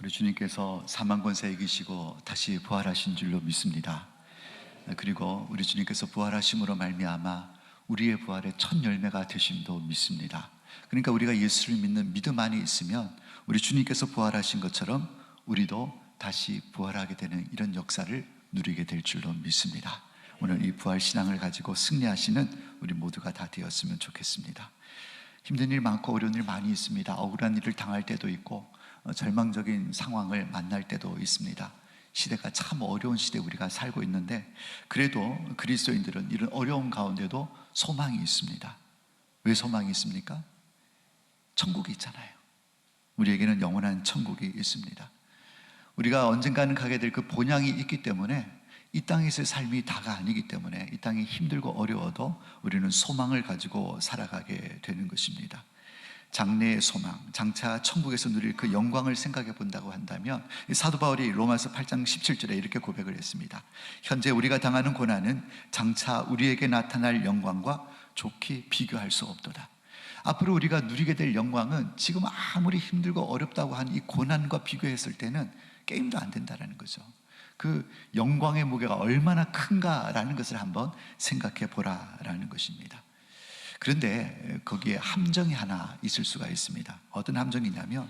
우리 주님께서 사망 권세 이기시고 다시 부활하신 줄로 믿습니다. 그리고 우리 주님께서 부활하심으로 말미암아 우리의 부활의 첫 열매가 되심도 믿습니다. 그러니까 우리가 예수를 믿는 믿음 안에 있으면 우리 주님께서 부활하신 것처럼 우리도 다시 부활하게 되는 이런 역사를 누리게 될 줄로 믿습니다. 오늘 이 부활 신앙을 가지고 승리하시는 우리 모두가 다 되었으면 좋겠습니다. 힘든 일 많고 어려운 일 많이 있습니다. 억울한 일을 당할 때도 있고 절망적인 상황을 만날 때도 있습니다. 시대가 참 어려운 시대에 우리가 살고 있는데, 그래도 그리스도인들은 이런 어려움 가운데도 소망이 있습니다. 왜 소망이 있습니까? 천국이 있잖아요. 우리에게는 영원한 천국이 있습니다. 우리가 언젠가는 가게 될 그 본향이 있기 때문에, 이 땅에서의 삶이 다가 아니기 때문에 이 땅이 힘들고 어려워도 우리는 소망을 가지고 살아가게 되는 것입니다. 장래의 소망, 장차 천국에서 누릴 그 영광을 생각해 본다고 한다면, 사도 바울이 로마서 8장 17절에 이렇게 고백을 했습니다. 현재 우리가 당하는 고난은 장차 우리에게 나타날 영광과 좋게 비교할 수 없도다. 앞으로 우리가 누리게 될 영광은 지금 아무리 힘들고 어렵다고 한 이 고난과 비교했을 때는 게임도 안 된다는 거죠. 그 영광의 무게가 얼마나 큰가라는 것을 한번 생각해 보라라는 것입니다. 그런데 거기에 함정이 하나 있을 수가 있습니다. 어떤 함정이냐면,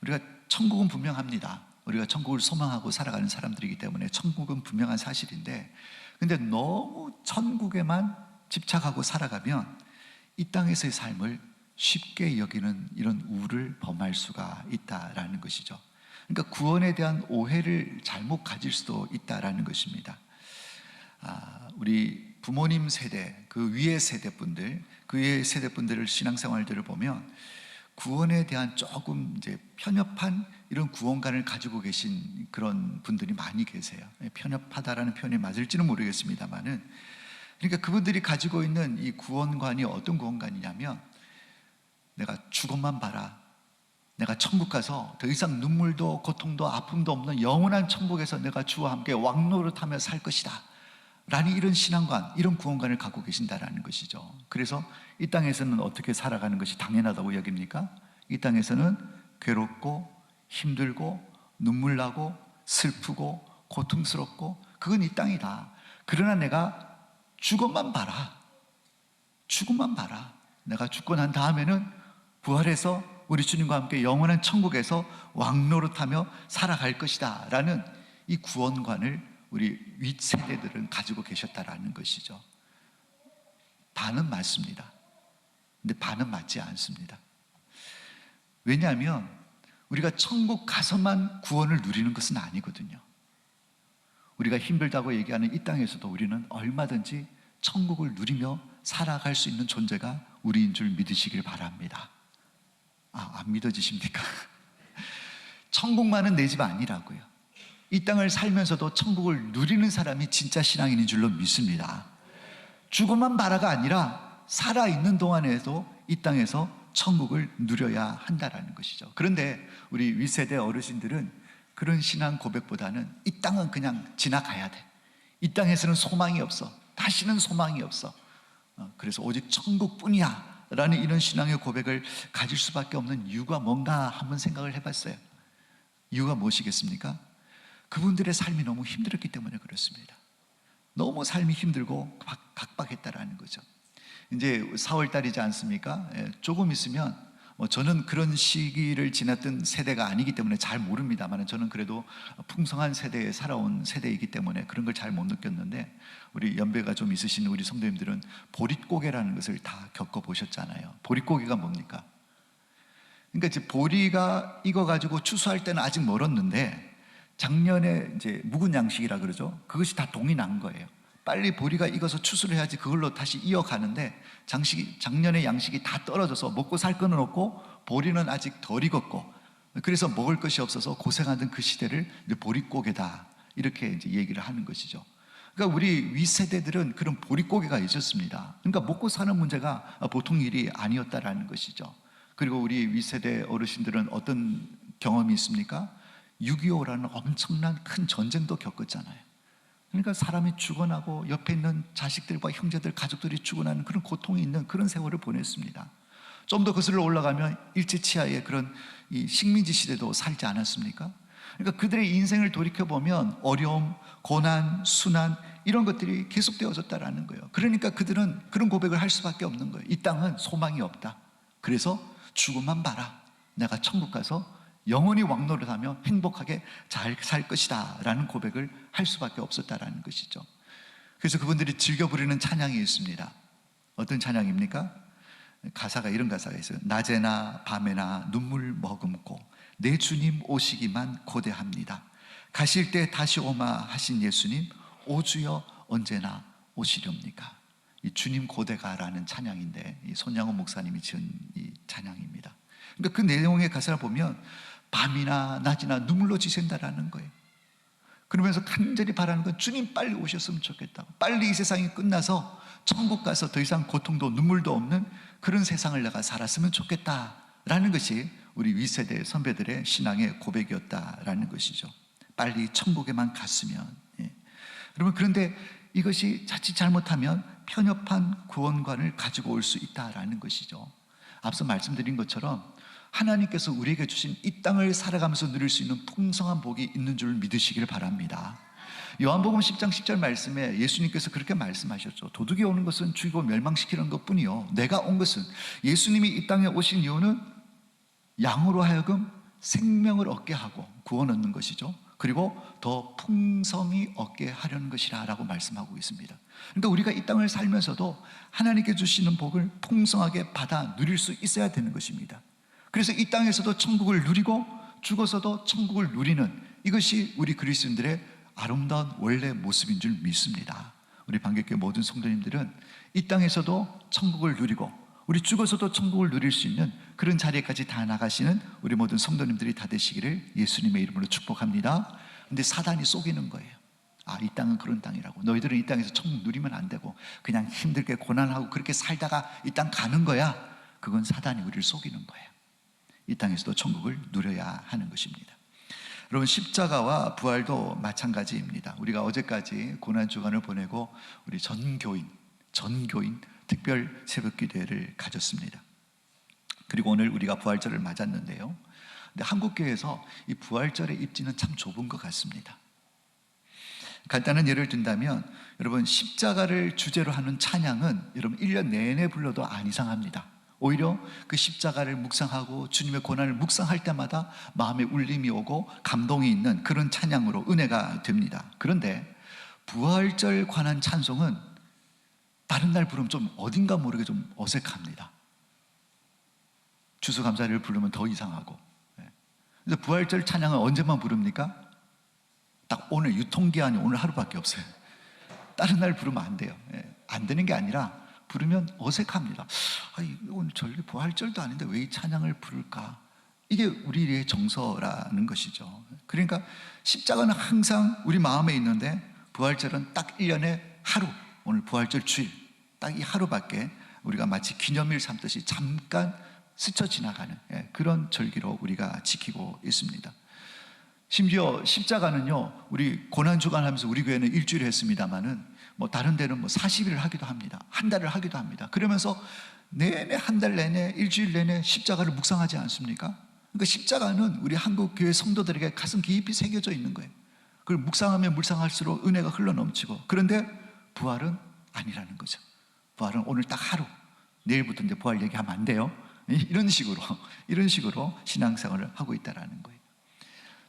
우리가 천국은 분명합니다. 우리가 천국을 소망하고 살아가는 사람들이기 때문에 천국은 분명한 사실인데, 근데 너무 천국에만 집착하고 살아가면 이 땅에서의 삶을 쉽게 여기는 이런 우를 범할 수가 있다라는 것이죠. 그러니까 구원에 대한 오해를 잘못 가질 수도 있다라는 것입니다. 우리 부모님 세대, 그 위의 세대분들, 그 위의 세대분들을 신앙생활들을 보면 구원에 대한 조금 이제 편협한 이런 구원관을 가지고 계신 그런 분들이 많이 계세요. 편협하다라는 표현이 맞을지는 모르겠습니다만은, 그러니까 그분들이 가지고 있는 이 구원관이 어떤 구원관이냐면, 내가 죽음만 봐라, 내가 천국 가서 더 이상 눈물도 고통도 아픔도 없는 영원한 천국에서 내가 주와 함께 왕노릇하며 살 것이다 라는 이런 신앙관, 이런 구원관을 갖고 계신다라는 것이죠. 그래서 이 땅에서는 어떻게 살아가는 것이 당연하다고 여깁니까? 이 땅에서는 괴롭고 힘들고 눈물 나고 슬프고 고통스럽고 그건 이 땅이다. 그러나 내가 죽음만 봐라, 죽음만 봐라, 내가 죽고 난 다음에는 부활해서 우리 주님과 함께 영원한 천국에서 왕노릇하며 살아갈 것이다 라는 이 구원관을 우리 윗세대들은 가지고 계셨다라는 것이죠. 반은 맞습니다. 근데 반은 맞지 않습니다. 왜냐하면 우리가 천국 가서만 구원을 누리는 것은 아니거든요. 우리가 힘들다고 얘기하는 이 땅에서도 우리는 얼마든지 천국을 누리며 살아갈 수 있는 존재가 우리인 줄 믿으시길 바랍니다. 안 믿어지십니까? 천국만은 내 집 아니라고요. 이 땅을 살면서도 천국을 누리는 사람이 진짜 신앙인인 줄로 믿습니다. 죽음만 바라가 아니라 살아있는 동안에도 이 땅에서 천국을 누려야 한다는 것이죠. 그런데 우리 윗세대 어르신들은 그런 신앙 고백보다는 이 땅은 그냥 지나가야 돼, 이 땅에서는 소망이 없어, 다시는 소망이 없어, 그래서 오직 천국뿐이야 라는 이런 신앙의 고백을 가질 수밖에 없는 이유가 뭔가 한번 생각을 해봤어요. 이유가 무엇이겠습니까? 그분들의 삶이 너무 힘들었기 때문에 그렇습니다. 너무 삶이 힘들고 각박했다라는 거죠. 이제 4월달이지 않습니까? 조금 있으면, 저는 그런 시기를 지났던 세대가 아니기 때문에 잘 모릅니다만, 저는 그래도 풍성한 세대에 살아온 세대이기 때문에 그런 걸 잘 못 느꼈는데, 우리 연배가 좀 있으신 우리 성도님들은 보릿고개라는 것을 다 겪어보셨잖아요. 보릿고개가 뭡니까? 그러니까 이제 보리가 익어가지고 추수할 때는 아직 멀었는데, 작년에 이제 묵은 양식이라 그러죠. 그것이 다 동이 난 거예요. 빨리 보리가 익어서 추수를 해야지 그걸로 다시 이어가는데, 작년에 양식이 다 떨어져서 먹고 살 거는 없고 보리는 아직 덜 익었고, 그래서 먹을 것이 없어서 고생하던 그 시대를 이제 보릿고개다 이렇게 이제 얘기를 하는 것이죠. 그러니까 우리 윗세대들은 그런 보릿고개가 있었습니다. 그러니까 먹고 사는 문제가 보통 일이 아니었다라는 것이죠. 그리고 우리 윗세대 어르신들은 어떤 경험이 있습니까? 6.25라는 엄청난 큰 전쟁도 겪었잖아요. 그러니까 사람이 죽어나고 옆에 있는 자식들과 형제들, 가족들이 죽어나는 그런 고통이 있는 그런 세월을 보냈습니다. 좀 더 거슬러 올라가면 일제치하의 그런 이 식민지 시대도 살지 않았습니까? 그러니까 그들의 인생을 돌이켜보면 어려움, 고난, 순환 이런 것들이 계속되어졌다라는 거예요. 그러니까 그들은 그런 고백을 할 수밖에 없는 거예요. 이 땅은 소망이 없다. 그래서 죽음만 봐라. 내가 천국 가서 영원히 왕노릇하며 행복하게 잘 살 것이다 라는 고백을 할 수밖에 없었다라는 것이죠. 그래서 그분들이 즐겨 부르는 찬양이 있습니다. 어떤 찬양입니까? 가사가 이런 가사가 있어요. 낮에나 밤에나 눈물 머금고 내 주님 오시기만 고대합니다. 가실 때 다시 오마 하신 예수님 오 주여 언제나 오시렵니까? 이 주님 고대가라는 찬양인데 이 손양호 목사님이 지은 이 찬양입니다. 그러니까 그 내용의 가사를 보면 밤이나 낮이나 눈물로 지샌다라는 거예요. 그러면서 간절히 바라는 건 주님 빨리 오셨으면 좋겠다고, 빨리 이 세상이 끝나서 천국 가서 더 이상 고통도 눈물도 없는 그런 세상을 내가 살았으면 좋겠다라는 것이 우리 윗세대 선배들의 신앙의 고백이었다라는 것이죠. 빨리 천국에만 갔으면. 여러분, 그런데 이것이 자칫 잘못하면 편협한 구원관을 가지고 올 수 있다라는 것이죠. 앞서 말씀드린 것처럼 하나님께서 우리에게 주신 이 땅을 살아가면서 누릴 수 있는 풍성한 복이 있는 줄 믿으시길 바랍니다. 요한복음 10장 10절 말씀에 예수님께서 그렇게 말씀하셨죠. 도둑이 오는 것은 죽이고 멸망시키는 것뿐이요, 내가 온 것은, 예수님이 이 땅에 오신 이유는 양으로 하여금 생명을 얻게 하고 구원 얻는 것이죠. 그리고 더 풍성히 얻게 하려는 것이라 라고 말씀하고 있습니다. 그러니까 우리가 이 땅을 살면서도 하나님께 주시는 복을 풍성하게 받아 누릴 수 있어야 되는 것입니다. 그래서 이 땅에서도 천국을 누리고 죽어서도 천국을 누리는, 이것이 우리 그리스도인들의 아름다운 원래 모습인 줄 믿습니다. 우리 방개교회 모든 성도님들은 이 땅에서도 천국을 누리고 우리 죽어서도 천국을 누릴 수 있는 그런 자리에까지 다 나가시는 우리 모든 성도님들이 다 되시기를 예수님의 이름으로 축복합니다. 근데 사단이 속이는 거예요. 아, 이 땅은 그런 땅이라고, 너희들은 이 땅에서 천국 누리면 안 되고 그냥 힘들게 고난하고 그렇게 살다가 이 땅 가는 거야. 그건 사단이 우리를 속이는 거예요. 이 땅에서도 천국을 누려야 하는 것입니다. 여러분, 십자가와 부활도 마찬가지입니다. 우리가 어제까지 고난주간을 보내고 우리 전교인 특별 새벽기도회를 가졌습니다. 그리고 오늘 우리가 부활절을 맞았는데요, 근데 한국교회에서 이 부활절의 입지는 참 좁은 것 같습니다. 간단한 예를 든다면, 여러분, 십자가를 주제로 하는 찬양은 여러분 1년 내내 불러도 안 이상합니다. 오히려 그 십자가를 묵상하고 주님의 고난을 묵상할 때마다 마음에 울림이 오고 감동이 있는 그런 찬양으로 은혜가 됩니다. 그런데 부활절 관한 찬송은 다른 날 부르면 좀 어딘가 모르게 좀 어색합니다. 추수감사를 부르면 더 이상하고. 그래서 부활절 찬양은 언제만 부릅니까? 딱 오늘, 유통기한이 오늘 하루밖에 없어요. 다른 날 부르면 안 돼요. 안 되는 게 아니라 부르면 어색합니다. 오늘 절기 부활절도 아닌데 왜 이 찬양을 부를까? 이게 우리의 정서라는 것이죠. 그러니까 십자가는 항상 우리 마음에 있는데 부활절은 딱 1년에 하루, 오늘 부활절 주일 딱 이 하루밖에 우리가 마치 기념일 삼듯이 잠깐 스쳐 지나가는 그런 절기로 우리가 지키고 있습니다. 심지어 십자가는요, 우리 고난주간 하면서 우리 교회는 일주일 했습니다마는 뭐 다른 데는 뭐 40일을 하기도 합니다. 한 달을 하기도 합니다. 그러면서 내내 한 달 내내 일주일 내내 십자가를 묵상하지 않습니까? 그러니까 십자가는 우리 한국 교회 성도들에게 가슴 깊이 새겨져 있는 거예요. 그걸 묵상하면 묵상할수록 은혜가 흘러넘치고. 그런데 부활은 아니라는 거죠. 부활은 오늘 딱 하루, 내일부터 이제 부활 얘기하면 안 돼요. 이런 식으로 신앙생활을 하고 있다라는 거예요.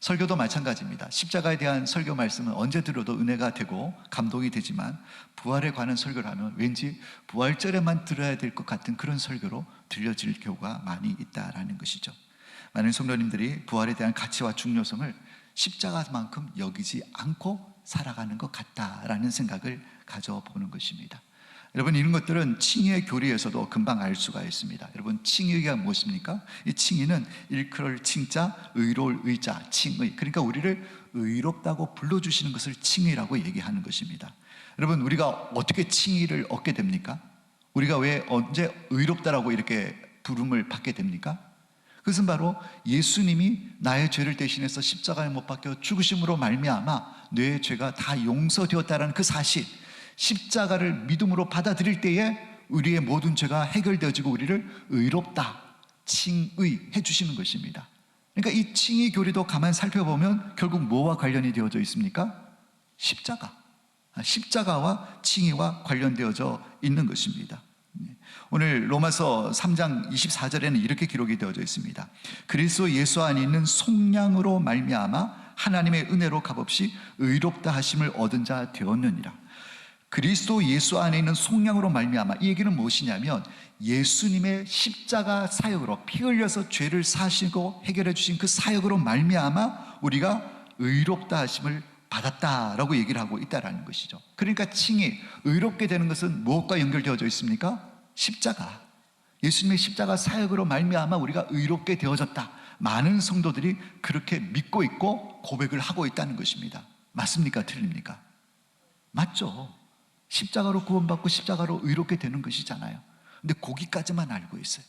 설교도 마찬가지입니다. 십자가에 대한 설교 말씀은 언제 들어도 은혜가 되고 감동이 되지만 부활에 관한 설교를 하면 왠지 부활절에만 들어야 될 것 같은 그런 설교로 들려질 경우가 많이 있다라는 것이죠. 많은 성도님들이 부활에 대한 가치와 중요성을 십자가만큼 여기지 않고 살아가는 것 같다라는 생각을 가져보는 것입니다. 여러분, 이런 것들은 칭의의 교리에서도 금방 알 수가 있습니다. 여러분, 칭의가 무엇입니까? 이 칭의는 일컬을 칭자, 의로울 의자, 칭의. 그러니까 우리를 의롭다고 불러주시는 것을 칭의라고 얘기하는 것입니다. 여러분, 우리가 어떻게 칭의를 얻게 됩니까? 우리가 왜 언제 의롭다라고 이렇게 부름을 받게 됩니까? 그것은 바로 예수님이 나의 죄를 대신해서 십자가에 못 박혀 죽으심으로 말미암아 내 죄가 다 용서되었다는 그 사실, 십자가를 믿음으로 받아들일 때에 우리의 모든 죄가 해결되어지고 우리를 의롭다, 칭의해 주시는 것입니다. 그러니까 이 칭의 교리도 가만 살펴보면 결국 뭐와 관련이 되어져 있습니까? 십자가. 십자가와 칭의와 관련되어져 있는 것입니다. 오늘 로마서 3장 24절에는 이렇게 기록이 되어져 있습니다. 그리스도 예수 안에 있는 속량으로 말미암아 하나님의 은혜로 값없이 의롭다 하심을 얻은 자 되었느니라. 그리스도 예수 안에 있는 속량으로 말미암아, 이 얘기는 무엇이냐면 예수님의 십자가 사역으로 피 흘려서 죄를 사시고 해결해 주신 그 사역으로 말미암아 우리가 의롭다 하심을 받았다라고 얘기를 하고 있다라는 것이죠. 그러니까 칭의, 의롭게 되는 것은 무엇과 연결되어져 있습니까? 십자가. 예수님의 십자가 사역으로 말미암아 우리가 의롭게 되어졌다. 많은 성도들이 그렇게 믿고 있고 고백을 하고 있다는 것입니다. 맞습니까? 틀립니까? 맞죠. 십자가로 구원받고 십자가로 의롭게 되는 것이잖아요. 근데 거기까지만 알고 있어요.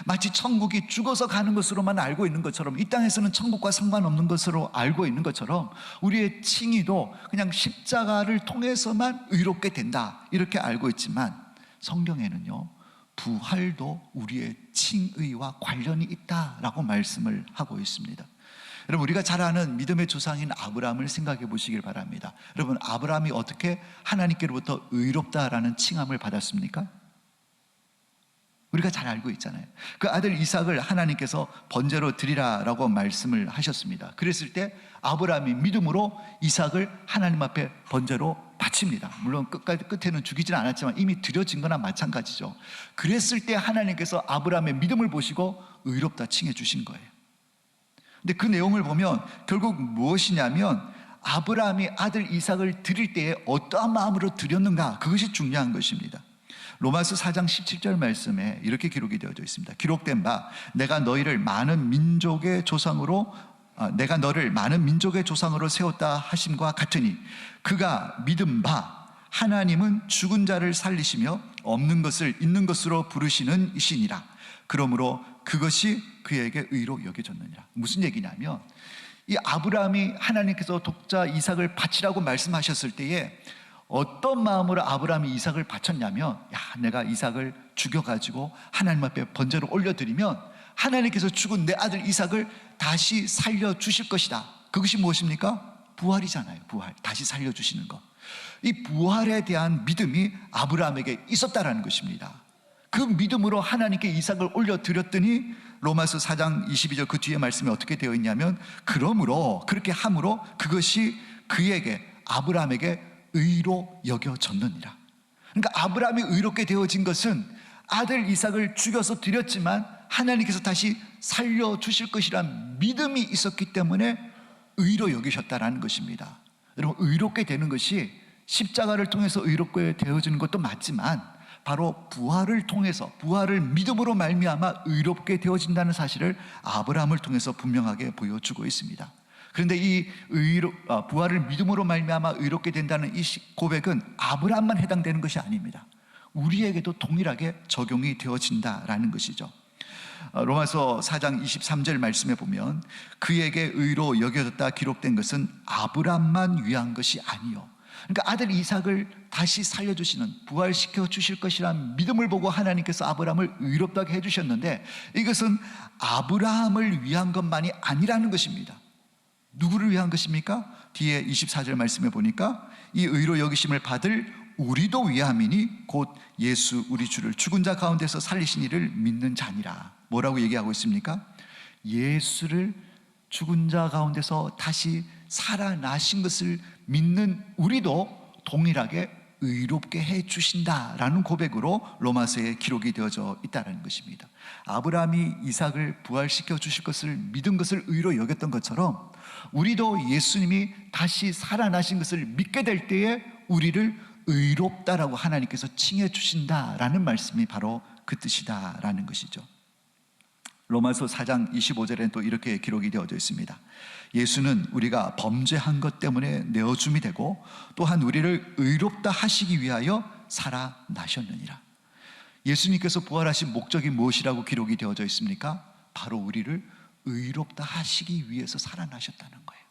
마치 천국이 죽어서 가는 것으로만 알고 있는 것처럼, 이 땅에서는 천국과 상관없는 것으로 알고 있는 것처럼 우리의 칭의도 그냥 십자가를 통해서만 의롭게 된다, 이렇게 알고 있지만 성경에는요, 부활도 우리의 칭의와 관련이 있다라고 말씀을 하고 있습니다. 여러분, 우리가 잘 아는 믿음의 조상인 아브라함을 생각해 보시길 바랍니다. 여러분, 아브라함이 어떻게 하나님께로부터 의롭다라는 칭함을 받았습니까? 우리가 잘 알고 있잖아요. 그 아들 이삭을 하나님께서 번제로 드리라라고 말씀을 하셨습니다. 그랬을 때 아브라함이 믿음으로 이삭을 하나님 앞에 번제로 바칩니다. 물론 끝에는 죽이지는 않았지만 이미 드려진 거나 마찬가지죠. 그랬을 때 하나님께서 아브라함의 믿음을 보시고 의롭다 칭해 주신 거예요. 근데 그 내용을 보면 결국 무엇이냐면 아브라함이 아들 이삭을 드릴 때에 어떠한 마음으로 드렸는가, 그것이 중요한 것입니다. 로마서 4장 17절 말씀에 이렇게 기록이 되어져 있습니다. 기록된 바 내가 너를 많은 민족의 조상으로 세웠다 하심과 같으니 그가 믿은 바 하나님은 죽은 자를 살리시며 없는 것을 있는 것으로 부르시는 이시니라. 그러므로 그것이 그에게 의로 여겨졌느니라. 무슨 얘기냐면 이 아브라함이 하나님께서 독자 이삭을 바치라고 말씀하셨을 때에 어떤 마음으로 아브라함이 이삭을 바쳤냐면, 내가 이삭을 죽여가지고 하나님 앞에 번제로 올려드리면 하나님께서 죽은 내 아들 이삭을 다시 살려주실 것이다. 그것이 무엇입니까? 부활이잖아요. 부활, 다시 살려주시는 것. 이 부활에 대한 믿음이 아브라함에게 있었다라는 것입니다. 그 믿음으로 하나님께 이삭을 올려드렸더니 로마서 4장 22절 그 뒤에 말씀이 어떻게 되어 있냐면, 그러므로 그렇게 함으로 그것이 그에게, 아브라함에게 의로 여겨졌느니라. 그러니까 아브라함이 의롭게 되어진 것은 아들 이삭을 죽여서 드렸지만 하나님께서 다시 살려주실 것이란 믿음이 있었기 때문에 의로 여기셨다라는 것입니다. 여러분, 의롭게 되는 것이 십자가를 통해서 의롭게 되어지는 것도 맞지만 바로 부활을 통해서, 부활을 믿음으로 말미암아 의롭게 되어진다는 사실을 아브라함을 통해서 분명하게 보여주고 있습니다. 그런데 이 부활을 믿음으로 말미암아 의롭게 된다는 이 고백은 아브라함만 해당되는 것이 아닙니다. 우리에게도 동일하게 적용이 되어진다라는 것이죠. 로마서 4장 23절 말씀에 보면 그에게 의로 여겨졌다 기록된 것은 아브라함만 위한 것이 아니요. 그러니까 아들 이삭을 다시 살려주시는, 부활시켜 주실 것이란 믿음을 보고 하나님께서 아브라함을 의롭다게 해주셨는데 이것은 아브라함을 위한 것만이 아니라는 것입니다. 누구를 위한 것입니까? 뒤에 24절 말씀에 보니까 이 의로 여기심을 받을 우리도 위함이니 곧 예수 우리 주를 죽은 자 가운데서 살리신 이를 믿는 자니라. 뭐라고 얘기하고 있습니까? 예수를 죽은 자 가운데서 다시 살아나신 것을 믿는 우리도 동일하게 의롭게 해 주신다라는 고백으로 로마서에 기록이 되어져 있다는 것입니다. 아브라함이 이삭을 부활시켜 주실 것을 믿은 것을 의로 여겼던 것처럼 우리도 예수님이 다시 살아나신 것을 믿게 될 때에 우리를 의롭다라고 하나님께서 칭해 주신다라는 말씀이 바로 그 뜻이다라는 것이죠. 로마서 4장 25절에는 또 이렇게 기록이 되어져 있습니다. 예수는 우리가 범죄한 것 때문에 내어줌이 되고 또한 우리를 의롭다 하시기 위하여 살아나셨느니라. 예수님께서 부활하신 목적이 무엇이라고 기록이 되어져 있습니까? 바로 우리를 의롭다 하시기 위해서 살아나셨다는 거예요.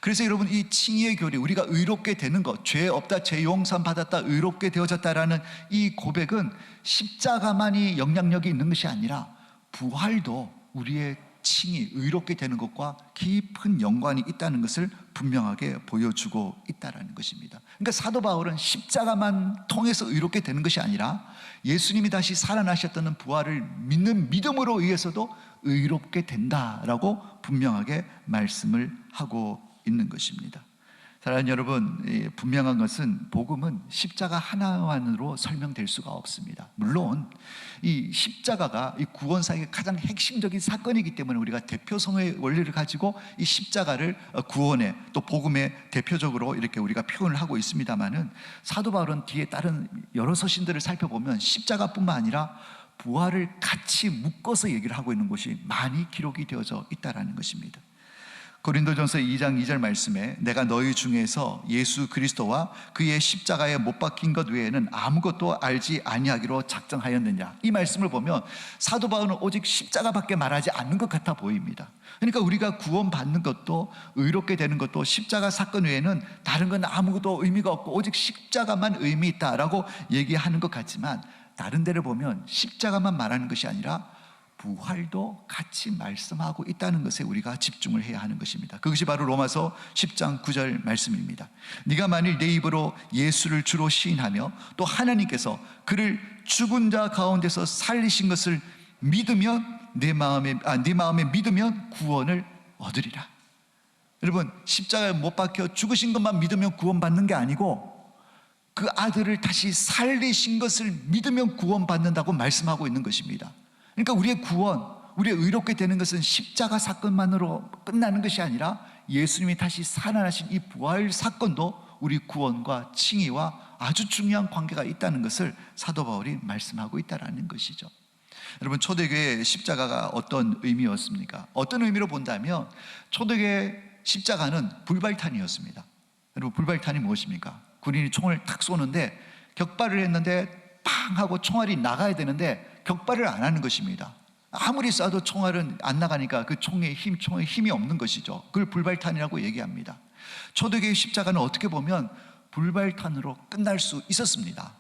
그래서 여러분, 이 칭의의 교리, 우리가 의롭게 되는 것, 죄 없다, 죄 용서 받았다, 의롭게 되어졌다라는 이 고백은 십자가만이 영향력이 있는 것이 아니라 부활도 우리의 칭이 의롭게 되는 것과 깊은 연관이 있다는 것을 분명하게 보여주고 있다는 것입니다. 그러니까 사도 바울은 십자가만 통해서 의롭게 되는 것이 아니라 예수님이 다시 살아나셨다는 부활을 믿는 믿음으로 의해서도 의롭게 된다라고 분명하게 말씀을 하고 있는 것입니다. 사랑하는 여러분, 분명한 것은 복음은 십자가 하나만으로 설명될 수가 없습니다. 물론 이 십자가가 이 구원사의 가장 핵심적인 사건이기 때문에 우리가 대표성의 원리를 가지고 이 십자가를 구원의 또 복음의 대표적으로 이렇게 우리가 표현을 하고 있습니다만은, 사도 바울은 뒤에 다른 여러 서신들을 살펴보면 십자가뿐만 아니라 부활을 같이 묶어서 얘기를 하고 있는 것이 많이 기록이 되어져 있다는 것입니다. 고린도전서 2장 2절 말씀에 내가 너희 중에서 예수 그리스도와 그의 십자가에 못 박힌 것 외에는 아무것도 알지 아니하기로 작정하였느냐, 이 말씀을 보면 사도 바울은 오직 십자가밖에 말하지 않는 것 같아 보입니다. 그러니까 우리가 구원받는 것도 의롭게 되는 것도 십자가 사건 외에는 다른 건 아무것도 의미가 없고 오직 십자가만 의미 있다라고 얘기하는 것 같지만, 다른 데를 보면 십자가만 말하는 것이 아니라 부활도 같이 말씀하고 있다는 것에 우리가 집중을 해야 하는 것입니다. 그것이 바로 로마서 10장 9절 말씀입니다. 네가 만일 내 입으로 예수를 주로 시인하며 또 하나님께서 그를 죽은 자 가운데서 살리신 것을 믿으면 네 마음에 믿으면 구원을 얻으리라. 여러분, 십자가에 못 박혀 죽으신 것만 믿으면 구원받는 게 아니고 그 아들을 다시 살리신 것을 믿으면 구원받는다고 말씀하고 있는 것입니다. 그러니까 우리의 구원, 우리의 의롭게 되는 것은 십자가 사건만으로 끝나는 것이 아니라 예수님이 다시 살아나신 이 부활 사건도 우리 구원과 칭의와 아주 중요한 관계가 있다는 것을 사도 바울이 말씀하고 있다는 것이죠. 여러분, 초대교회의 십자가가 어떤 의미였습니까? 어떤 의미로 본다면 초대교회의 십자가는 불발탄이었습니다. 여러분, 불발탄이 무엇입니까? 군인이 총을 탁 쏘는데 격발을 했는데 팡 하고 총알이 나가야 되는데 격발을 안 하는 것입니다. 아무리 쏴도 총알은 안 나가니까 그 총에 힘이 없는 것이죠. 그걸 불발탄이라고 얘기합니다. 초대교회의 십자가는 어떻게 보면 불발탄으로 끝날 수 있었습니다.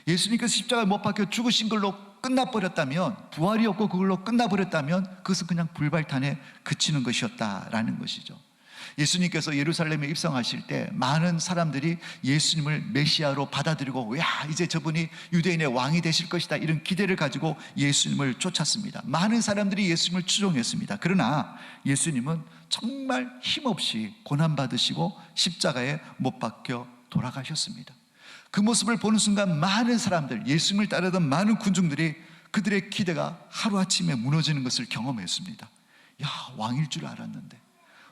예수님께서 십자가에 못 박혀 죽으신 걸로 끝나버렸다면, 부활이 없고 그걸로 끝나버렸다면 그것은 그냥 불발탄에 그치는 것이었다라는 것이죠. 예수님께서 예루살렘에 입성하실 때 많은 사람들이 예수님을 메시아로 받아들이고, 야, 이제 저분이 유대인의 왕이 되실 것이다, 이런 기대를 가지고 예수님을 쫓았습니다. 많은 사람들이 예수님을 추종했습니다. 그러나 예수님은 정말 힘없이 고난받으시고 십자가에 못 박혀 돌아가셨습니다. 그 모습을 보는 순간 많은 사람들, 예수님을 따르던 많은 군중들이 그들의 기대가 하루아침에 무너지는 것을 경험했습니다. 야, 왕일 줄 알았는데,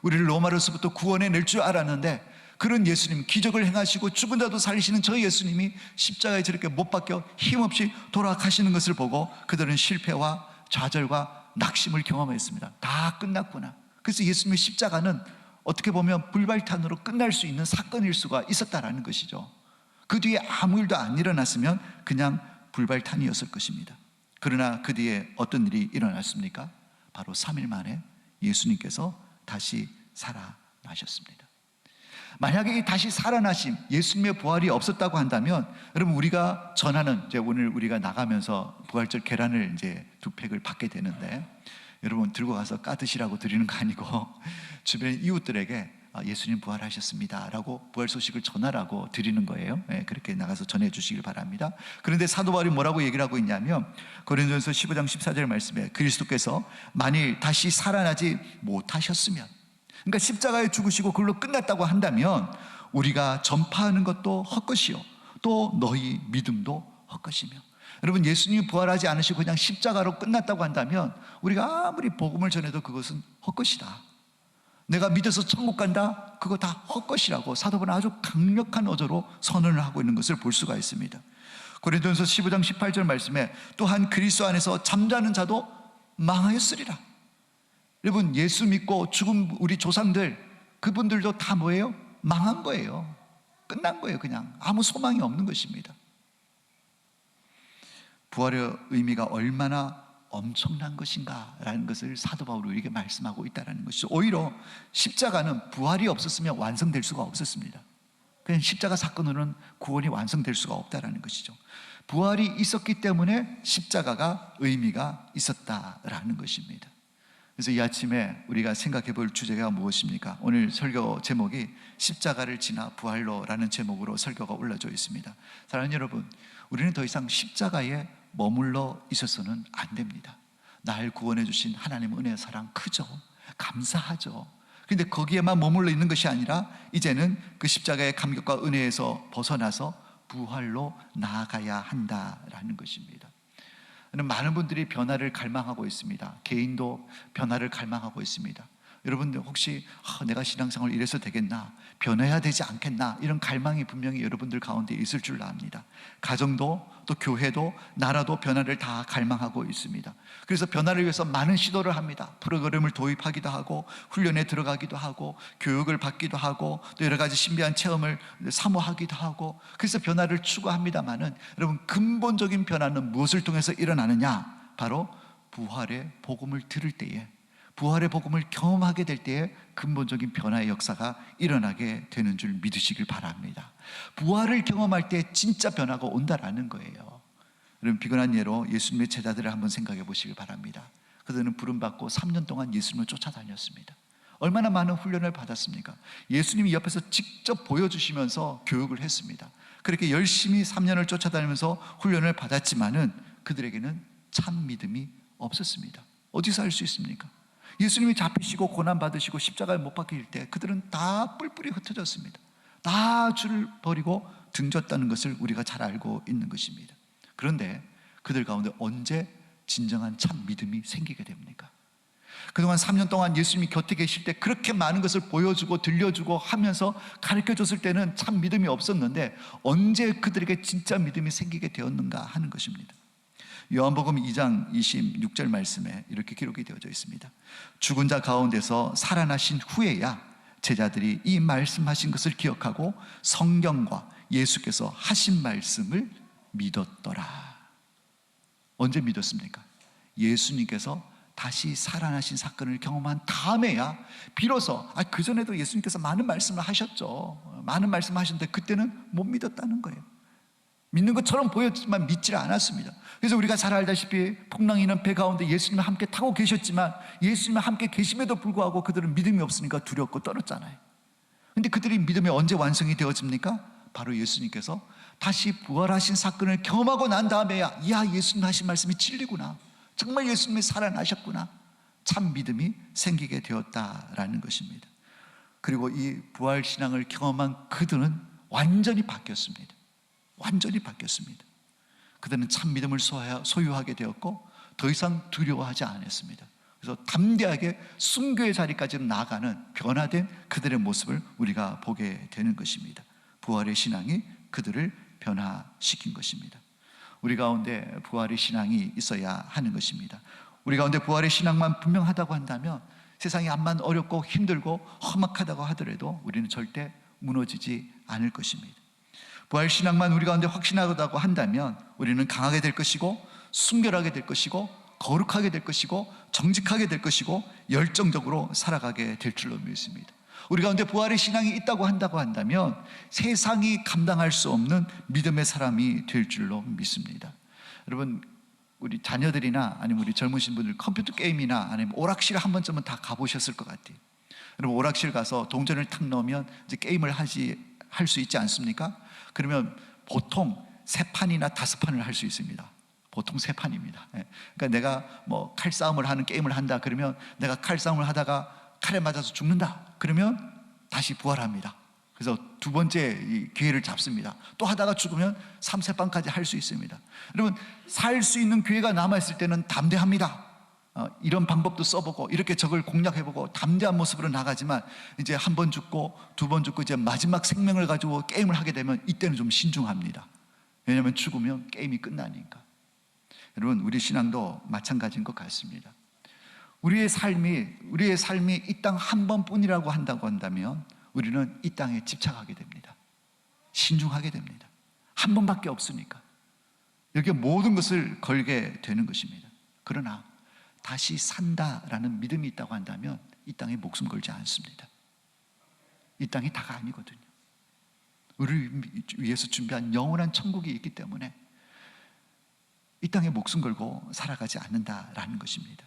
우리를 로마로서부터 구원해낼 줄 알았는데, 그런 예수님, 기적을 행하시고 죽은 자도 살리시는 저 예수님이 십자가에 저렇게 못 박혀 힘없이 돌아가시는 것을 보고 그들은 실패와 좌절과 낙심을 경험했습니다. 다 끝났구나. 그래서 예수님의 십자가는 어떻게 보면 불발탄으로 끝날 수 있는 사건일 수가 있었다라는 것이죠. 그 뒤에 아무 일도 안 일어났으면 그냥 불발탄이었을 것입니다. 그러나 그 뒤에 어떤 일이 일어났습니까? 바로 3일 만에 예수님께서 다시 살아나셨습니다. 만약에 이 다시 살아나심, 예수님의 부활이 없었다고 한다면, 여러분, 우리가 전하는, 이제 오늘 우리가 나가면서 부활절 계란을 이제 2팩을 받게 되는데, 여러분 들고 가서 까드시라고 드리는 거 아니고 주변 이웃들에게 예수님 부활하셨습니다 라고 부활 소식을 전하라고 드리는 거예요. 그렇게 나가서 전해 주시길 바랍니다. 그런데 사도 바울이 뭐라고 얘기를 하고 있냐면, 고린도전서 15장 14절 말씀에 그리스도께서 만일 다시 살아나지 못하셨으면, 그러니까 십자가에 죽으시고 그걸로 끝났다고 한다면 우리가 전파하는 것도 헛것이요 또 너희 믿음도 헛것이며, 여러분, 예수님이 부활하지 않으시고 그냥 십자가로 끝났다고 한다면 우리가 아무리 복음을 전해도 그것은 헛것이다. 내가 믿어서 천국 간다, 그거 다 헛것이라고 사도 바울은 아주 강력한 어조로 선언을 하고 있는 것을 볼 수가 있습니다. 고린도전서 15장 18절 말씀에 또한 그리스도 안에서 잠자는 자도 망하였으리라. 여러분, 예수 믿고 죽은 우리 조상들, 그분들도 다 뭐예요? 망한 거예요. 끝난 거예요. 그냥 아무 소망이 없는 것입니다. 부활의 의미가 얼마나 엄청난 것인가라는 것을 사도 바울이 우리에게 말씀하고 있다는 것이죠. 오히려 십자가는 부활이 없었으면 완성될 수가 없었습니다. 그냥 십자가 사건으로는 구원이 완성될 수가 없다는 것이죠. 부활이 있었기 때문에 십자가가 의미가 있었다라는 것입니다. 그래서 이 아침에 우리가 생각해 볼 주제가 무엇입니까? 오늘 설교 제목이 십자가를 지나 부활로라는 제목으로 설교가 올라져 있습니다. 사랑하는 여러분, 우리는 더 이상 십자가에 머물러 있어서는 안 됩니다. 날 구원해 주신 하나님의 은혜의 사랑 크죠? 감사하죠? 근데 거기에만 머물러 있는 것이 아니라 이제는 그 십자가의 감격과 은혜에서 벗어나서 부활로 나아가야 한다라는 것입니다. 많은 분들이 변화를 갈망하고 있습니다. 개인도 변화를 갈망하고 있습니다. 여러분들 혹시 내가 신앙생활 이래서 되겠나? 변해야 되지 않겠나? 이런 갈망이 분명히 여러분들 가운데 있을 줄 압니다. 가정도 또 교회도 나라도 변화를 다 갈망하고 있습니다. 그래서 변화를 위해서 많은 시도를 합니다. 프로그램을 도입하기도 하고 훈련에 들어가기도 하고 교육을 받기도 하고 또 여러 가지 신비한 체험을 사모하기도 하고 그래서 변화를 추구합니다마는 여러분, 근본적인 변화는 무엇을 통해서 일어나느냐? 바로 부활의 복음을 들을 때에, 부활의 복음을 경험하게 될 때에 근본적인 변화의 역사가 일어나게 되는 줄 믿으시길 바랍니다. 부활을 경험할 때 진짜 변화가 온다라는 거예요. 여러분, 비근한 예로 예수님의 제자들을 한번 생각해 보시길 바랍니다. 그들은 부름받고 3년 동안 예수님을 쫓아다녔습니다. 얼마나 많은 훈련을 받았습니까? 예수님이 옆에서 직접 보여주시면서 교육을 했습니다. 그렇게 열심히 3년을 쫓아다니면서 훈련을 받았지만은 그들에게는 참 믿음이 없었습니다. 어디서 알 수 있습니까? 예수님이 잡히시고 고난받으시고 십자가에 못 박힐 때 그들은 다 뿔뿔이 흩어졌습니다. 다 줄을 버리고 등졌다는 것을 우리가 잘 알고 있는 것입니다. 그런데 그들 가운데 언제 진정한 참 믿음이 생기게 됩니까? 그동안 3년 동안 예수님이 곁에 계실 때 그렇게 많은 것을 보여주고 들려주고 하면서 가르쳐줬을 때는 참 믿음이 없었는데 언제 그들에게 진짜 믿음이 생기게 되었는가 하는 것입니다. 요한복음 2장 26절 말씀에 이렇게 기록이 되어져 있습니다. 죽은 자 가운데서 살아나신 후에야 제자들이 이 말씀하신 것을 기억하고 성경과 예수께서 하신 말씀을 믿었더라. 언제 믿었습니까? 예수님께서 다시 살아나신 사건을 경험한 다음에야 비로소, 그전에도 예수님께서 많은 말씀을 하셨죠. 많은 말씀을 하셨는데 그때는 못 믿었다는 거예요. 믿는 것처럼 보였지만 믿질 않았습니다. 그래서 우리가 잘 알다시피 풍랑이 있는 배 가운데 예수님과 함께 타고 계셨지만 예수님과 함께 계심에도 불구하고 그들은 믿음이 없으니까 두렵고 떨었잖아요. 그런데 그들이 믿음이 언제 완성이 되어집니까? 바로 예수님께서 다시 부활하신 사건을 경험하고 난 다음에야 예수님 하신 말씀이 진리구나, 정말 예수님이 살아나셨구나, 참 믿음이 생기게 되었다라는 것입니다. 그리고 이 부활신앙을 경험한 그들은 완전히 바뀌었습니다. 완전히 바뀌었습니다. 그들은 참 믿음을 소유하게 되었고 더 이상 두려워하지 않았습니다. 그래서 담대하게 순교의 자리까지 나아가는 변화된 그들의 모습을 우리가 보게 되는 것입니다. 부활의 신앙이 그들을 변화시킨 것입니다. 우리 가운데 부활의 신앙이 있어야 하는 것입니다. 우리 가운데 부활의 신앙만 분명하다고 한다면 세상이 암만 어렵고 힘들고 험악하다고 하더라도 우리는 절대 무너지지 않을 것입니다. 부활신앙만 우리 가운데 확신하다고 한다면 우리는 강하게 될 것이고 순결하게 될 것이고 거룩하게 될 것이고 정직하게 될 것이고 열정적으로 살아가게 될 줄로 믿습니다. 우리 가운데 부활의 신앙이 있다고 한다면 세상이 감당할 수 없는 믿음의 사람이 될 줄로 믿습니다. 여러분, 우리 자녀들이나 아니면 우리 젊으신 분들 컴퓨터 게임이나 아니면 오락실 한 번쯤은 다 가보셨을 것 같아요. 여러분, 오락실 가서 동전을 탁 넣으면 이제 게임을 할 수 있지 않습니까? 그러면 보통 3판이나 5판을 할 수 있습니다. 보통 3판입니다. 그러니까 내가 뭐 칼싸움을 하는 게임을 한다 그러면 내가 칼싸움을 하다가 칼에 맞아서 죽는다 그러면 다시 부활합니다. 그래서 두 번째 기회를 잡습니다. 또 하다가 죽으면 3세판까지 할 수 있습니다. 여러분, 살 수 있는 기회가 남아있을 때는 담대합니다. 이런 방법도 써보고 이렇게 적을 공략해보고 담대한 모습으로 나가지만 이제 한 번 죽고 두 번 죽고 이제 마지막 생명을 가지고 게임을 하게 되면 이때는 좀 신중합니다. 왜냐하면 죽으면 게임이 끝나니까. 여러분, 우리 신앙도 마찬가지인 것 같습니다. 우리의 삶이 이 땅 한 번뿐이라고 한다면 우리는 이 땅에 집착하게 됩니다. 신중하게 됩니다. 한 번밖에 없으니까 여기에 모든 것을 걸게 되는 것입니다. 그러나 다시 산다라는 믿음이 있다고 한다면 이 땅에 목숨 걸지 않습니다. 이 땅이 다가 아니거든요. 우리를 위해서 준비한 영원한 천국이 있기 때문에 이 땅에 목숨 걸고 살아가지 않는다라는 것입니다.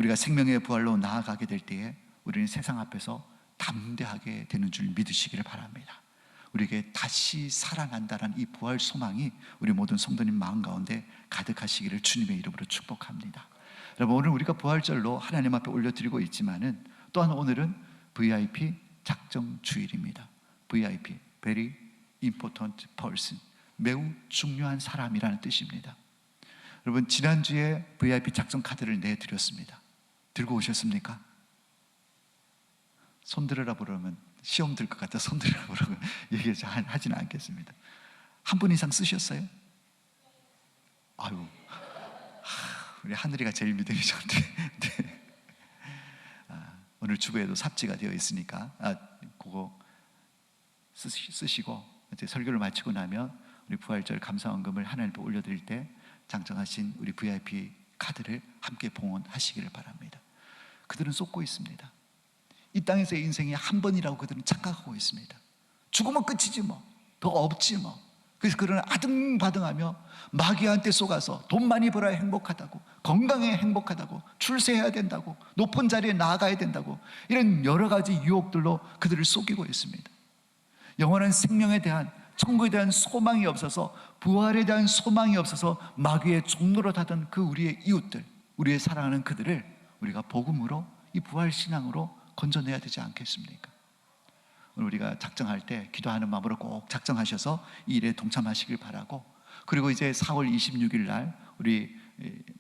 우리가 생명의 부활로 나아가게 될 때에 우리는 세상 앞에서 담대하게 되는 줄 믿으시기를 바랍니다. 우리에게 다시 살아난다는 이 부활 소망이 우리 모든 성도님 마음 가운데 가득하시기를 주님의 이름으로 축복합니다. 여러분, 오늘 우리가 부활절로 하나님 앞에 올려드리고 있지만은 또한 오늘은 VIP 작정 주일입니다. VIP, Very Important Person, 매우 중요한 사람이라는 뜻입니다. 여러분, 지난주에 VIP 작정 카드를 내드렸습니다. 들고 오셨습니까? 손 들으라 부르면 시험 들 것 같아 손 들으라 부르면 얘기하지는 않겠습니다. 한 분 이상 쓰셨어요? 아유, 우리 하늘이가 제일 믿음이 좋은데 네. 오늘 주보에도 삽지가 되어 있으니까 그거 쓰시고 이제 설교를 마치고 나면 우리 부활절 감사원금을 하나님 앞에 올려드릴 때 장정하신 우리 VIP 카드를 함께 봉헌하시기를 바랍니다. 그들은 쏟고 있습니다. 이 땅에서의 인생이 한 번이라고 그들은 착각하고 있습니다. 죽으면 끝이지 뭐, 더 없지 뭐. 그래서 그들은 아등바등하며 마귀한테 속아서 돈 많이 벌어야 행복하다고, 건강해 행복하다고, 출세해야 된다고, 높은 자리에 나아가야 된다고, 이런 여러 가지 유혹들로 그들을 속이고 있습니다. 영원한 생명에 대한, 천국에 대한 소망이 없어서, 부활에 대한 소망이 없어서 마귀의 종로로 하던 그 우리의 이웃들, 우리의 사랑하는 그들을 우리가 복음으로, 이 부활신앙으로 건져내야 되지 않겠습니까? 오늘 우리가 작정할 때 기도하는 마음으로 꼭 작정하셔서 이 일에 동참하시길 바라고, 그리고 이제 4월 26일 날 우리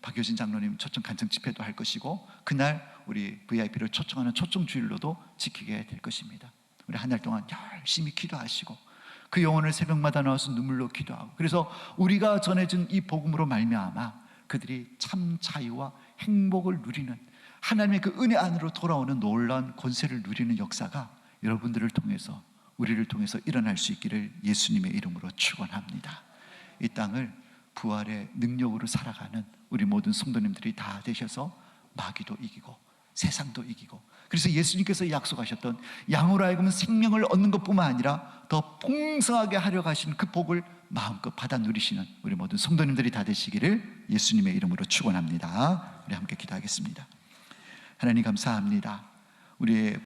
박효진 장로님 초청 간증 집회도 할 것이고, 그날 우리 VIP를 초청하는 초청 주일로도 지키게 될 것입니다. 우리 한 달 동안 열심히 기도하시고 그 영혼을 새벽마다 나와서 눈물로 기도하고, 그래서 우리가 전해준 이 복음으로 말미암아 그들이 참 자유와 행복을 누리는, 하나님의 그 은혜 안으로 돌아오는 놀라운 권세를 누리는 역사가 여러분들을 통해서, 우리를 통해서 일어날 수 있기를 예수님의 이름으로 축원합니다. 이 땅을 부활의 능력으로 살아가는 우리 모든 성도님들이 다 되셔서 마귀도 이기고 세상도 이기고, 그래서 예수님께서 약속하셨던 양으로 하여금 생명을 얻는 것뿐만 아니라 더 풍성하게 하려고 하시는 그 복을 마음껏 받아 누리시는 우리 모든 성도님들이 다 되시기를 예수님의 이름으로 축원합니다. 우리 함께 기도하겠습니다. 하나님 감사합니다. 우리의